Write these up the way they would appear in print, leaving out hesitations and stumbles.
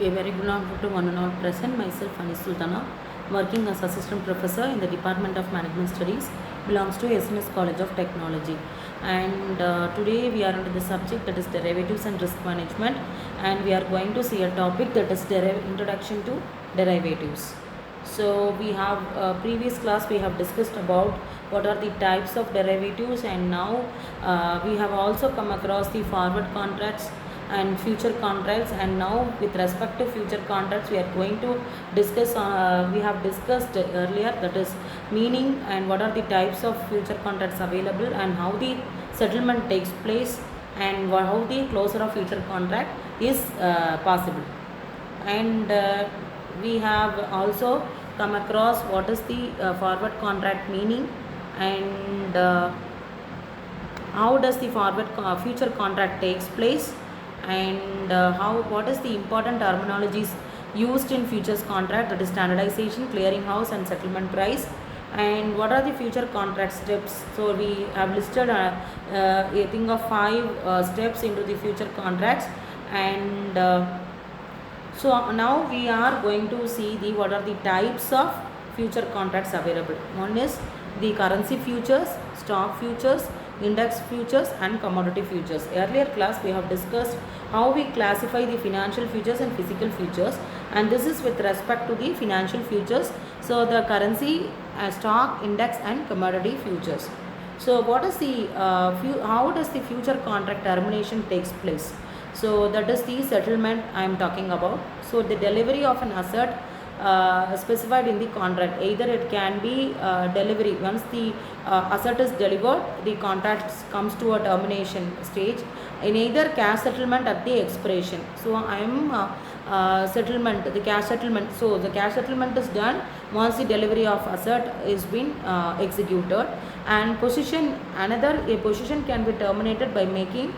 A very good afternoon to one and all present. Myself, Anis Sultana, working as assistant professor in the Department of Management Studies, belongs to SNS College of Technology. And today we are under the subject that is derivatives and risk management, and we are going to see a topic that is introduction to derivatives. So we have previous class we have discussed about what are the types of derivatives, and now we have also come across the forward contracts and future contracts. And now with respect to future contracts, we are going to discuss we have discussed earlier, that is meaning and what are the types of future contracts available, and how the settlement takes place, and how the closure of future contract is possible. And we have also come across what is the forward contract meaning, and how does the future contract takes place, and what is the important terminologies used in futures contract, that is standardization, clearing house, and settlement price, and what are the future contract steps. So we have listed a thing of 5 steps into the future contracts. And so now we are going to see what are the types of future contracts available. One is the currency futures, stock futures, index futures, and commodity futures. Earlier class we have discussed how we classify the financial futures and physical futures, and this is with respect to the financial futures. So the currency, stock, index, and commodity futures. So what is the how does the future contract termination takes place? So that is the settlement I am talking about. So the delivery of an asset specified in the contract, either it can be delivery. Once the asset is delivered, the contract comes to a termination stage, in either cash settlement at the expiration. So I am settlement, the cash settlement. So the cash settlement is done once the delivery of asset is been executed. And position, a position can be terminated by making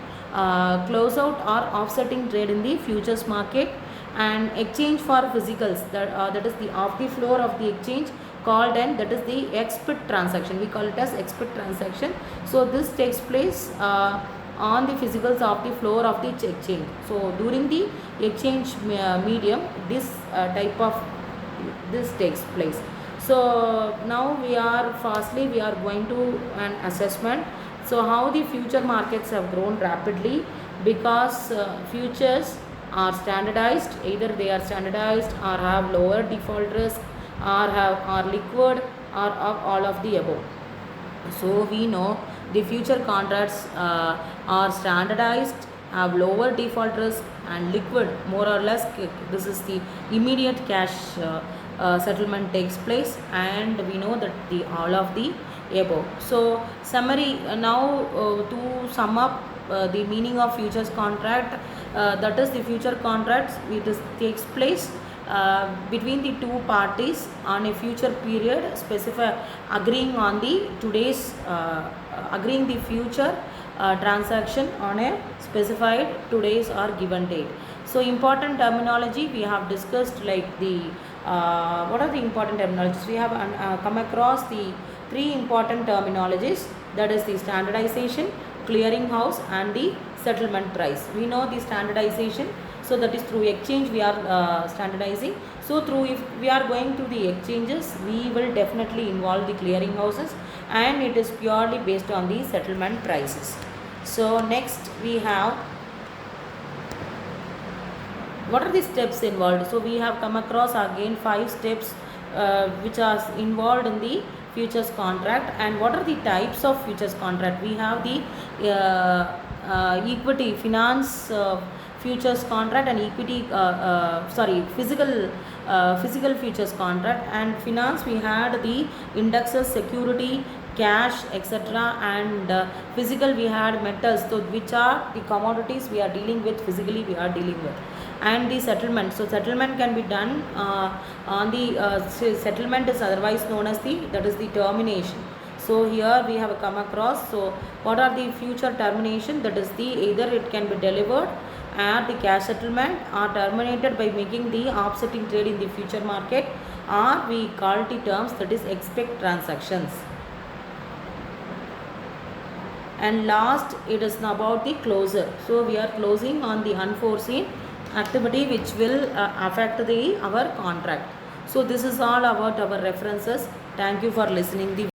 close out or offsetting trade in the futures market. And exchange for physicals, that is the off the floor of the exchange, called, and that is the expit transaction. We call it as expit transaction. So this takes place on the physicals of the floor of the exchange. So during the exchange medium, this type of this takes place. So now we are going to an assessment. So how the future markets have grown rapidly, because futures are standardized, either they are standardized or have lower default risk, or are liquid, or all of the above. So we know the future contracts are standardized, have lower default risk, and liquid, more or less. This is the immediate cash settlement takes place, and we know that the all of the above. So summary, now to sum up the meaning of futures contract, that is the future contracts, it takes place between the two parties on a future period, agreeing on the today's agreeing the future transaction on a specified today's or given date. So important terminology we have discussed, like the what are the important terminologies. We have come across the 3 important terminologies, that is the standardization, clearing house, and the settlement price. We know the standardization, so that is through exchange we are standardizing. So if we are going to the exchanges, we will definitely involve the clearing houses, and it is purely based on the settlement prices. So next we have what are the steps involved. So we have come across again 5 steps which are involved in the futures contract. And what are the types of futures contract? We have the equity finance futures contract, and equity physical futures contract. And finance, we had the indexes, security, cash, etc. And physical, we had metals, so which are the commodities we are dealing with, physically we are dealing with. And the settlement, so settlement can be done on the settlement is otherwise known as that is the termination. So here we have come across, so what are the future termination, that is either it can be delivered at the cash settlement, or terminated by making the offsetting trade in the future market, or we call the terms that is expect transactions. And last, it is about the closure. So we are closing on the unforeseen activity which will affect the our contract. So this is all about our references. Thank you for listening the